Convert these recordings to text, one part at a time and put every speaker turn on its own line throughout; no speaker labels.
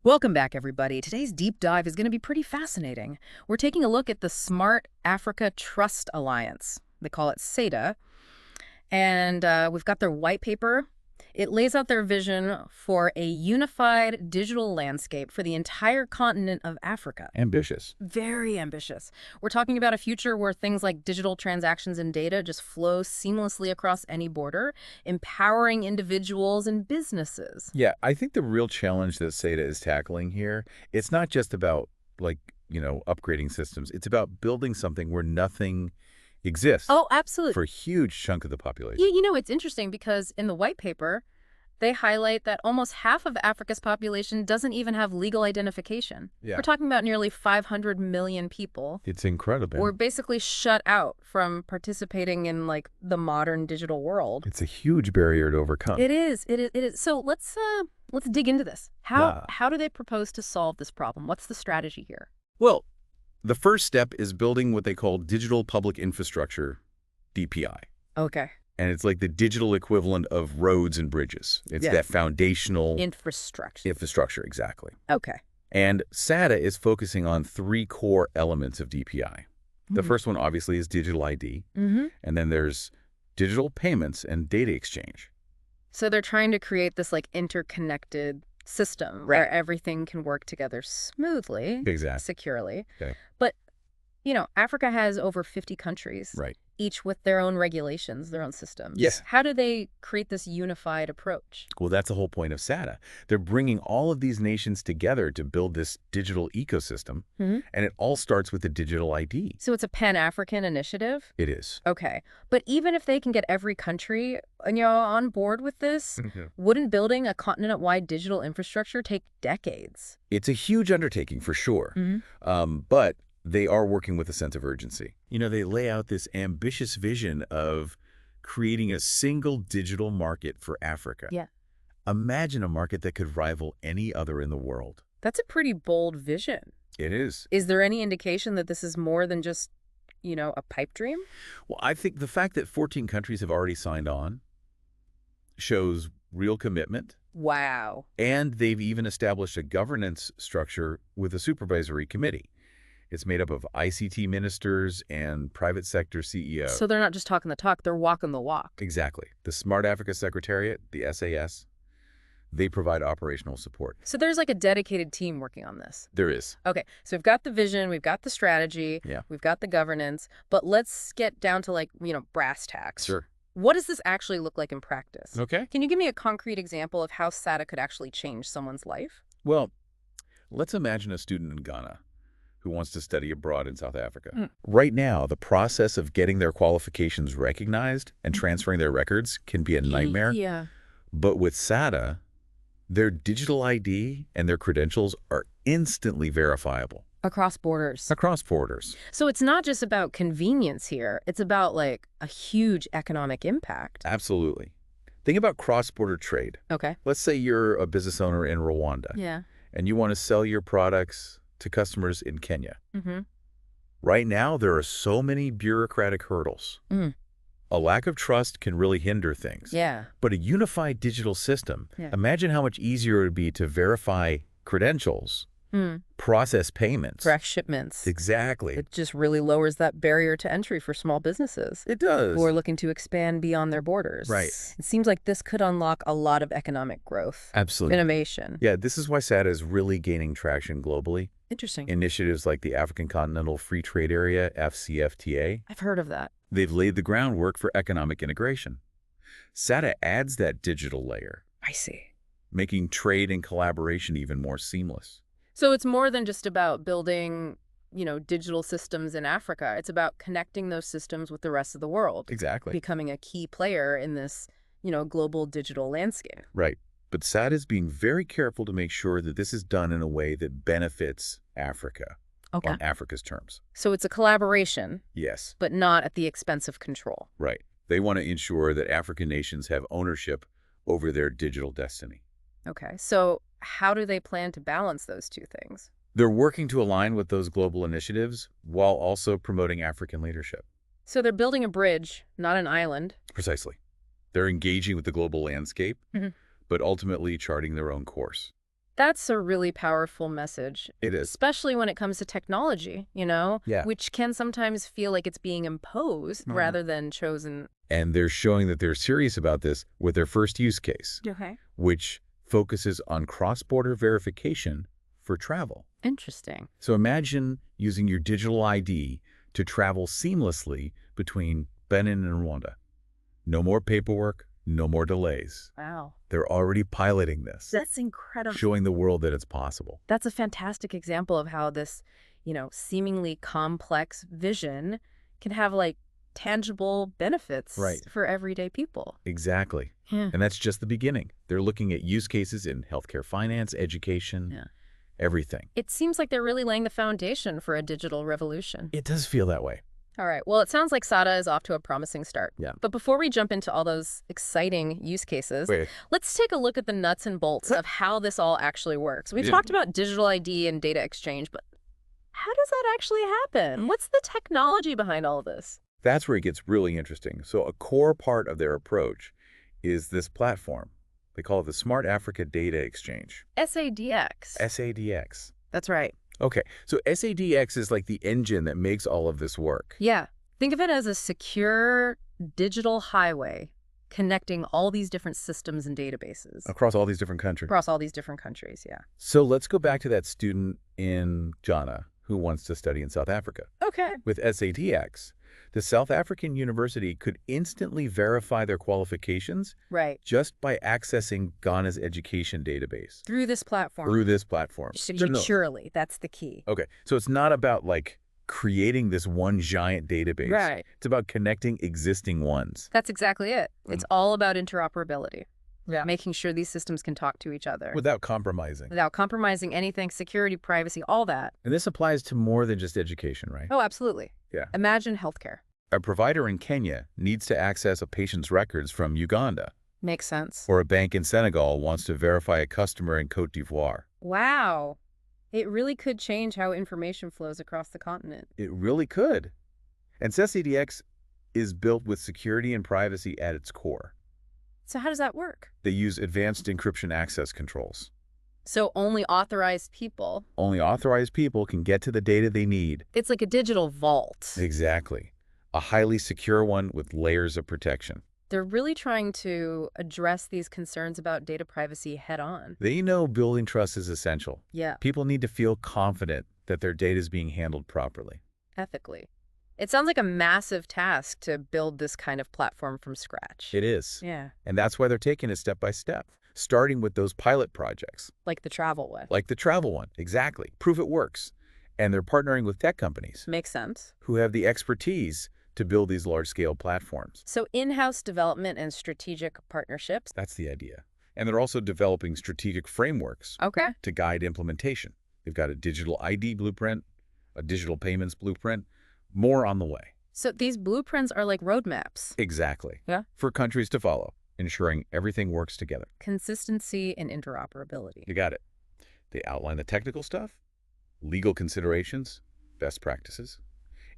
Welcome back, everybody. Today's deep dive is going to be pretty fascinating. We're taking a look at the Smart Africa Trust Alliance. They call it SADA. And we've got their white paper. It lays out their vision for a unified digital landscape for the entire continent of Africa.
Ambitious.
Very ambitious. We're talking about a future where things like digital transactions and data just flow seamlessly across any border, empowering individuals and businesses.
Yeah, I think the real challenge that SATA is tackling here, it's not just about, upgrading systems. It's about building something where nothing exists
Oh, absolutely.
for a huge chunk of the population.
Yeah, it's interesting because in the white paper, they highlight that almost half of Africa's population doesn't even have legal identification.
Yeah.
We're talking about nearly 500 million people.
It's incredible.
We're basically shut out from participating in the modern digital world.
It's a huge barrier to overcome.
It is. So let's dig into this. How do they propose to solve this problem? What's the strategy here?
Well, the first step is building what they call digital public infrastructure, DPI.
Okay.
And it's like the digital equivalent of roads and bridges. It's
Yeah.
that foundational
Infrastructure.
exactly.
Okay.
And SATA is focusing on three core elements of DPI. The first one, obviously, is digital ID.
Mm-hmm.
And then there's digital payments and data exchange.
So they're trying to create this interconnected system where everything can work together smoothly,
Exactly.
securely.
Okay.
But, Africa has over 50 countries,
Right.
each with their own regulations, their own systems.
Yes.
How do they create this unified approach?
Well, that's the whole point of SATA. They're bringing all of these nations together to build this digital ecosystem.
Mhm.
And it all starts with the digital ID.
So it's a Pan-African initiative?
It is.
Okay. But even if they can get every country, on board with this, wouldn't building a continent-wide digital infrastructure take decades?
It's a huge undertaking for sure. But they are working with a sense of urgency. They lay out this ambitious vision of creating a single digital market for Africa.
Yeah.
Imagine a market that could rival any other in the world.
That's a pretty bold vision.
It is.
Is there any indication that this is more than just, a pipe dream?
Well, I think the fact that 14 countries have already signed on shows real commitment.
Wow.
And they've even established a governance structure with a supervisory committee. It's made up of ICT ministers and private sector CEOs.
So they're not just talking the talk, they're walking the walk.
Exactly. The Smart Africa Secretariat, the SAS, they provide operational support.
So there's a dedicated team working on this.
There is.
Okay, so we've got the vision, we've got the strategy,
Yeah.
we've got the governance, but let's get down to brass tacks.
Sure.
What does this actually look like in practice?
Okay.
Can you give me a concrete example of how SATA could actually change someone's life?
Well, let's imagine a student in Ghana who wants to study abroad in South Africa. Right now, the process of getting their qualifications recognized and transferring their records can be a nightmare.
Yeah.
But with SATA, their digital ID and their credentials are instantly verifiable
Across borders.
across borders.
So it's not just about convenience here. It's about a huge economic impact.
Absolutely. Think about cross-border trade.
Okay.
Let's say you're a business owner in Rwanda
Yeah.
and you want to sell your products to customers in Kenya.
Mm-hmm.
Right now, there are so many bureaucratic hurdles.
Mm.
A lack of trust can really hinder things.
Yeah.
But a unified digital system,
Yeah.
imagine how much easier it would be to verify credentials,
Mm.
process payments.
Direct shipments.
Exactly.
It just really lowers that barrier to entry for small businesses
It does.
who are looking to expand beyond their borders.
Right.
It seems like this could unlock a lot of economic growth,
Absolutely.
innovation.
Yeah, this is why SATA is really gaining traction globally.
Interesting.
Initiatives like the African Continental Free Trade Area, FCFTA,
I've heard of that.
they've laid the groundwork for economic integration. SATA adds that digital layer,
I see.
making trade and collaboration even more seamless.
So it's more than just about building, digital systems in Africa. It's about connecting those systems with the rest of the world,
Exactly.
becoming a key player in this, global digital landscape.
Right. But SATA is being very careful to make sure that this is done in a way that benefits Africa
Okay.
on Africa's terms.
So it's a collaboration,
Yes,
but not at the expense of control.
right. They want to ensure that African nations have ownership over their digital destiny.
Okay. So how do they plan to balance those two things?
They're working to align with those global initiatives while also promoting African leadership.
So they're building a bridge, not an island.
Precisely. They're engaging with the global landscape,
Mhm.
but ultimately charting their own course.
That's a really powerful message,
It is.
especially when it comes to technology,
Yeah.
which can sometimes feel like it's being imposed rather than chosen.
And they're showing that they're serious about this with their first use case,
Okay.
which focuses on cross-border verification for travel.
Interesting.
So imagine using your digital ID to travel seamlessly between Benin and Rwanda. No more paperwork, no more delays.
Wow.
They're already piloting this,
That's incredible.
showing the world that it's possible.
That's a fantastic example of how this, seemingly complex vision can have like tangible benefits
Right.
for everyday people.
Exactly.
Yeah.
And that's just the beginning. They're looking at use cases in healthcare finance, education,
Yeah.
everything.
It seems like they're really laying the foundation for a digital revolution.
It does feel that way.
All right. Well, it sounds like SADA is off to a promising start.
Yeah.
But before we jump into all those exciting use cases,
Wait,
let's take a look at the nuts and bolts of how this all actually works. We
Yeah.
talked about digital ID and data exchange, but how does that actually happen? What's the technology behind all of this?
that's where it gets really interesting. So a core part of their approach is this platform. They call it the Smart Africa Data Exchange,
SADX.
SADX.
That's right.
Okay, so SADX is like the engine that makes all of this work.
Yeah. Think of it as a secure digital highway connecting all these different systems and databases
Across all these different countries.
across all these different countries. Yeah.
So let's go back to that student in Ghana who wants to study in South Africa.
Okay.
With SADX, the South African university could instantly verify their qualifications
Right.
just by accessing Ghana's education database
Through this platform.
through this platform.
Securely. That's the key.
Okay, so it's not about like creating this one giant database.
Right.
It's about connecting existing ones.
That's exactly it. It's all about interoperability.
Yeah.
Making sure these systems can talk to each other
Without compromising.
without compromising anything, security, privacy, all that.
And this applies to more than just education, right?
Oh, absolutely.
Yeah.
Imagine healthcare.
A provider in Kenya needs to access a patient's records from Uganda,
Makes sense.
or a bank in Senegal wants to verify a customer in Cote d'Ivoire.
Wow. It really could change how information flows across the continent.
It really could. And SADX is built with security and privacy at its core.
So how does that work?
They use advanced encryption access controls.
So only authorized people.
Only authorized people can get to the data they need.
It's like a digital vault.
Exactly. A highly secure one with layers of protection.
They're really trying to address these concerns about data privacy head on.
They know building trust is essential.
Yeah,
People need to feel confident that their data is being handled properly.
ethically. It sounds like a massive task to build this kind of platform from scratch.
It is.
Yeah,
And that's why they're taking it step by step, starting with those pilot projects,
like the travel one.
like the travel one. Exactly. Prove it works. And they're partnering with tech companies
Makes sense.
who have the expertise to build these large-scale platforms.
So in-house development and strategic partnerships.
That's the idea. And they're also developing strategic frameworks
Okay.
to guide implementation. They've got a digital ID blueprint, a digital payments blueprint, more on the way.
So these blueprints are like roadmaps.
Exactly.
Yeah.
For countries to follow, ensuring everything works together.
Consistency and interoperability.
You got it. They outline the technical stuff, legal considerations, best practices.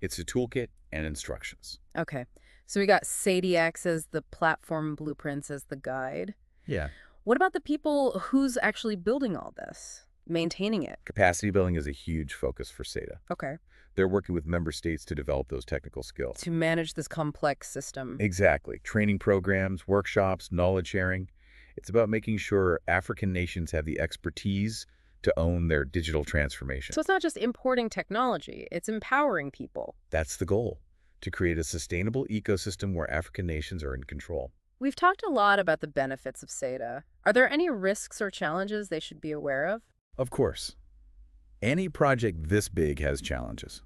It's a toolkit and instructions.
Okay. So we got SADX as the platform, blueprints as the guide.
Yeah.
What about the people who's actually building all this, maintaining it?
Capacity building is a huge focus for SADA.
Okay.
They're working with member states to develop those technical skills.
To manage this complex system.
Exactly. Training programs, workshops, knowledge sharing. It's about making sure African nations have the expertise to own their digital transformation.
So it's not just importing technology, it's empowering people.
That's the goal, to create a sustainable ecosystem where African nations are in control.
We've talked a lot about the benefits of SADA. Are there any risks or challenges they should be aware of?
Of course, any project this big has challenges.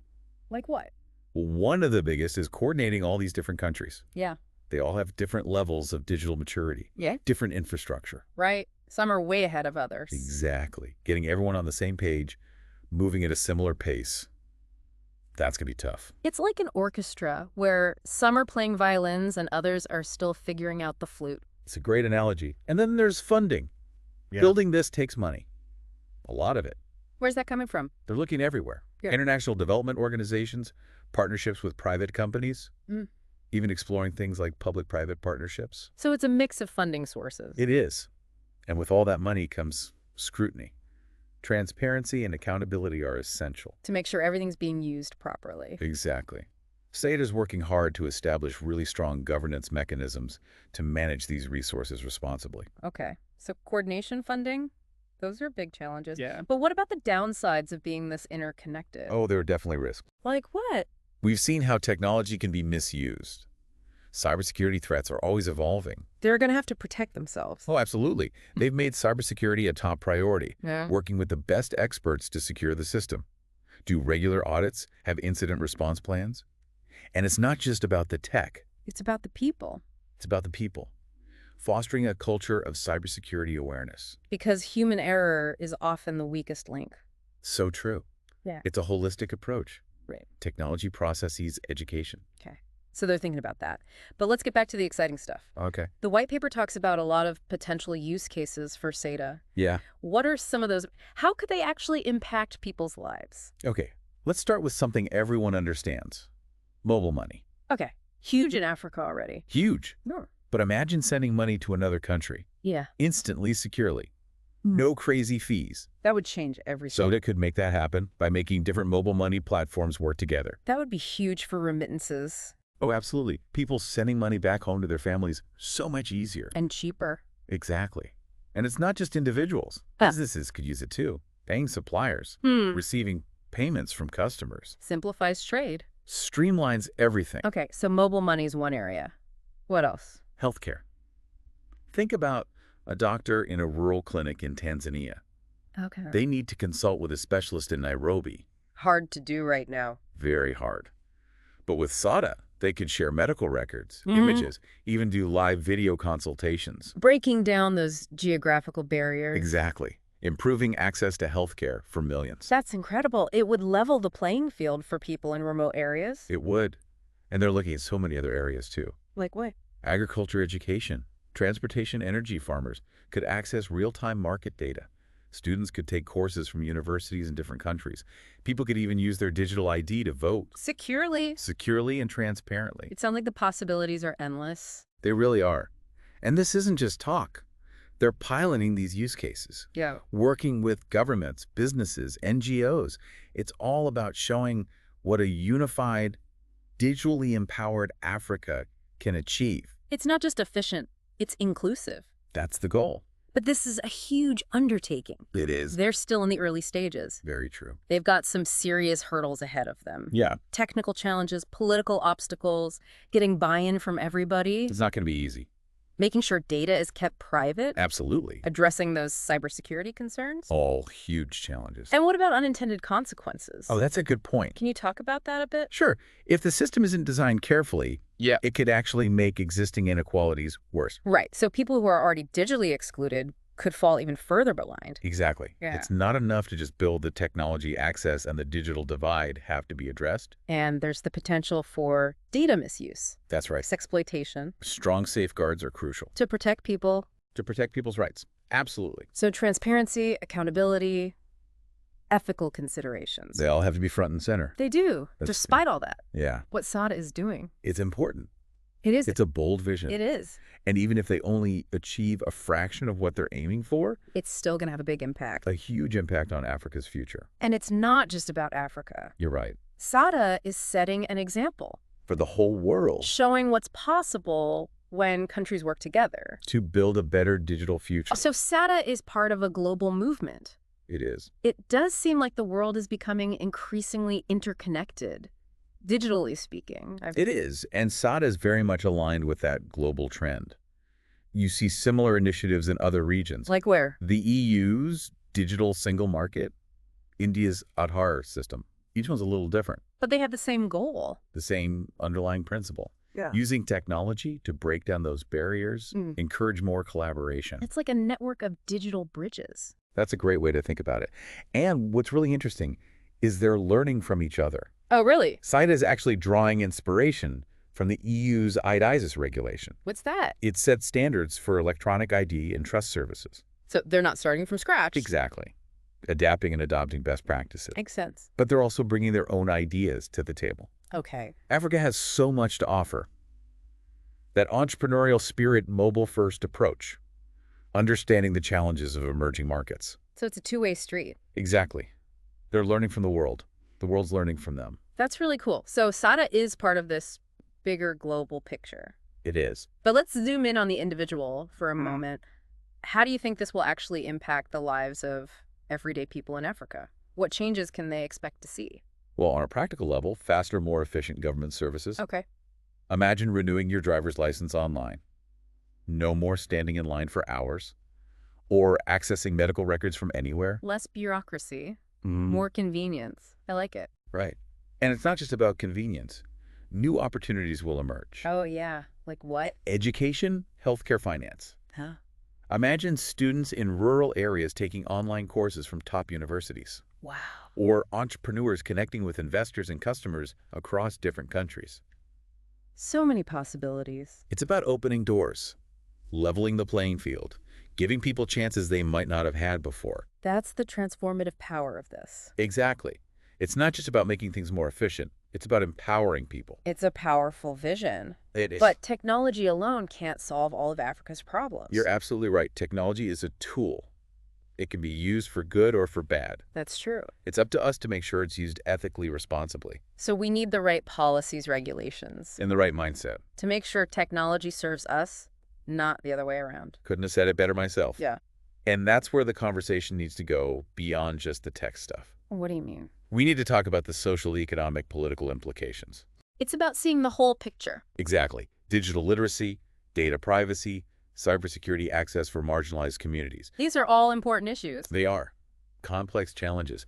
Like what?
One of the biggest is coordinating all these different countries.
Yeah.
They all have different levels of digital maturity,
Yeah.
different infrastructure.
Right. Some are way ahead of others.
Exactly. Getting everyone on the same page, moving at a similar pace. That's going to be tough.
It's like an orchestra where some are playing violins and others are still figuring out the flute.
It's a great analogy. And then there's funding. Building this takes money. A lot of it.
Where's that coming from?
They're looking everywhere.
Yeah.
International development organizations, partnerships with private companies, even exploring things like public-private partnerships.
So it's a mix of funding sources.
It is. And with all that money comes scrutiny. Transparency and accountability are essential.
To make sure everything's being used properly.
Exactly. SADA is working hard to establish really strong governance mechanisms to manage these resources responsibly.
Okay. So coordination funding, those are big challenges.
Yeah.
But what about the downsides of being this interconnected?
Oh, there are definitely risks.
Like what?
We've seen how technology can be misused. Cybersecurity threats are always evolving.
They're going to have to protect themselves.
Oh, absolutely. They've made cybersecurity a top priority,
Yeah.
working with the best experts to secure the system. Do regular audits, have incident response plans. And it's not just about the tech.
It's about the people.
It's about the people. Fostering a culture of cybersecurity awareness.
Because human error is often the weakest link.
So true.
Yeah.
It's a holistic approach.
Right.
Technology, processes, education.
Okay. So they're thinking about that. But let's get back to the exciting stuff.
Okay.
The white paper talks about a lot of potential use cases for SADA.
Yeah.
What are some of those? How could they actually impact people's lives?
Okay. Let's start with something everyone understands. Mobile money.
Okay. Huge in Africa already.
Huge.
No.
But imagine sending money to another country.
Yeah.
Instantly, securely. No crazy fees.
That would change everything.
SADA could make that happen by making different mobile money platforms work together.
That would be huge for remittances.
Oh, absolutely. People sending money back home to their families, so much easier.
And cheaper.
Exactly. And it's not just individuals. Businesses could use it too. Paying suppliers, receiving payments from customers.
Simplifies trade.
Streamlines everything.
Okay, so mobile money is one area. What else?
Healthcare. Think about a doctor in a rural clinic in Tanzania.
Okay.
They need to consult with a specialist in Nairobi.
Hard to do right now.
Very hard. But with SADA, they could share medical records, images, even do live video consultations.
Breaking down those geographical barriers.
Exactly. Improving access to healthcare for millions.
That's incredible. It would level the playing field for people in remote areas.
It would. And they're looking at so many other areas too.
Like what?
Agriculture, education, transportation, energy. Farmers could access real-time market data. Students could take courses from universities in different countries. People could even use their digital ID to vote. Securely and transparently.
It sounds like the possibilities are endless.
They really are. And this isn't just talk. They're piloting these use cases.
Yeah.
Working with governments, businesses, NGOs. It's all about showing what a unified, digitally empowered Africa can achieve.
It's not just efficient, it's inclusive.
That's the goal.
But this is a huge undertaking.
It is.
They're still in the early stages.
Very true.
They've got some serious hurdles ahead of them.
Yeah.
Technical challenges, political obstacles, getting buy-in from everybody,
It's not going to be easy.
making sure data is kept private,
Absolutely.
addressing those cybersecurity concerns.
All huge challenges.
And what about unintended consequences?
Oh, that's a good point.
Can you talk about that a bit?
Sure. If the system isn't designed carefully, it could actually make existing inequalities worse.
Right. So people who are already digitally excluded could fall even further behind.
Exactly.
Yeah.
It's not enough to just build the technology. Access and the digital divide have to be addressed.
And there's the potential for data misuse,
That's right.
exploitation,
Strong safeguards are crucial
to protect people.
to protect people's rights. Absolutely.
So transparency, accountability, ethical considerations.
They all have to be front and center.
They do,
That's-
despite all that.
Yeah.
What SADA is doing.
It's important.
It is.
It's a bold vision.
It is.
And even if they only achieve a fraction of what they're aiming for,
It's still going to have a big impact.
a huge impact on Africa's future.
And it's not just about Africa.
You're right.
SADA is setting an example,
For the whole world.
showing what's possible when countries work together.
To build a better digital future.
So SADA is part of a global movement.
It is.
It does seem like the world is becoming increasingly interconnected, digitally speaking.
It is. And SADA is very much aligned with that global trend. You see similar initiatives in other regions.
Like where?
The EU's digital single market, India's Aadhaar system. Each one's a little different.
But they have the same goal.
The same underlying principle.
Yeah.
Using technology to break down those barriers, encourage more collaboration.
It's like a network of digital bridges.
That's a great way to think about it. And what's really interesting is they're learning from each other.
Oh, really?
SADA is actually drawing inspiration from the EU's eIDAS regulation.
What's that?
It sets standards for electronic ID and trust services.
So they're not starting from scratch.
Exactly. Adapting and adopting best practices.
Makes sense.
But they're also bringing their own ideas to the table.
Okay.
Africa has so much to offer. That entrepreneurial spirit, mobile-first approach, understanding the challenges of emerging markets.
So it's a two-way street.
Exactly. They're learning from the world. The world's learning from them.
That's really cool. So SADA is part of this bigger global picture.
It is.
But let's zoom in on the individual for a moment. How do you think this will actually impact the lives of everyday people in Africa? What changes can they expect to see?
Well, on a practical level, faster, more efficient government services.
Okay.
Imagine renewing your driver's license online. No more standing in line for hours. Or accessing medical records from anywhere.
Less bureaucracy, more convenience. I like it.
Right. And it's not just about convenience. New opportunities will emerge.
Oh, yeah. Like what?
Education, healthcare, finance.
Huh?
Imagine students in rural areas taking online courses from top universities.
Wow.
Or entrepreneurs connecting with investors and customers across different countries.
So many possibilities.
It's about opening doors, leveling the playing field, giving people chances they might not have had before.
That's the transformative power of this.
Exactly. It's not just about making things more efficient. It's about empowering people.
It's a powerful vision.
It is.
But technology alone can't solve all of Africa's problems.
You're absolutely right. Technology is a tool. It can be used for good or for bad.
That's true.
It's up to us to make sure it's used ethically, responsibly.
So we need the right policies, regulations,
In the right mindset.
to make sure technology serves us, not the other way around.
Couldn't have said it better myself.
Yeah.
And that's where the conversation needs to go beyond just the tech stuff.
What do you mean?
We need to talk about the social, economic, political implications.
It's about seeing the whole picture.
Exactly. Digital literacy, data privacy, cybersecurity access for marginalized communities.
These are all important issues.
They are complex challenges,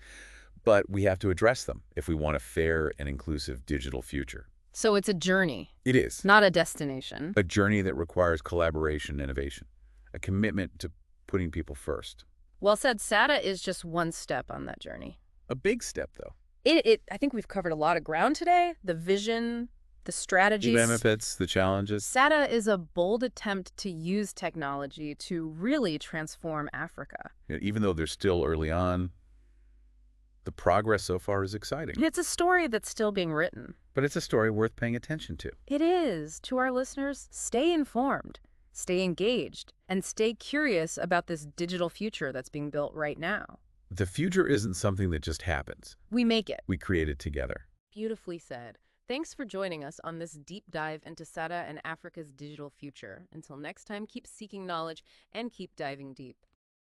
but we have to address them if we want a fair and inclusive digital future.
So it's a journey,
It is
not a destination.
a journey that requires collaboration and innovation, a commitment to putting people first.
Well said. SADA is just one step on that journey.
A big step, though.
I think we've covered a lot of ground today. The vision, the strategies.
The benefits, the challenges.
SADA is a bold attempt to use technology to really transform Africa.
Even though they're still early on, the progress so far is exciting.
It's a story that's still being written.
But it's a story worth paying attention to.
It is. To our listeners, stay informed, stay engaged, and stay curious about this digital future that's being built right now.
The future isn't something that just happens.
We make it.
We create it together.
Beautifully said. Thanks for joining us on this deep dive into SADA and Africa's digital future. Until next time, keep seeking knowledge and keep diving deep.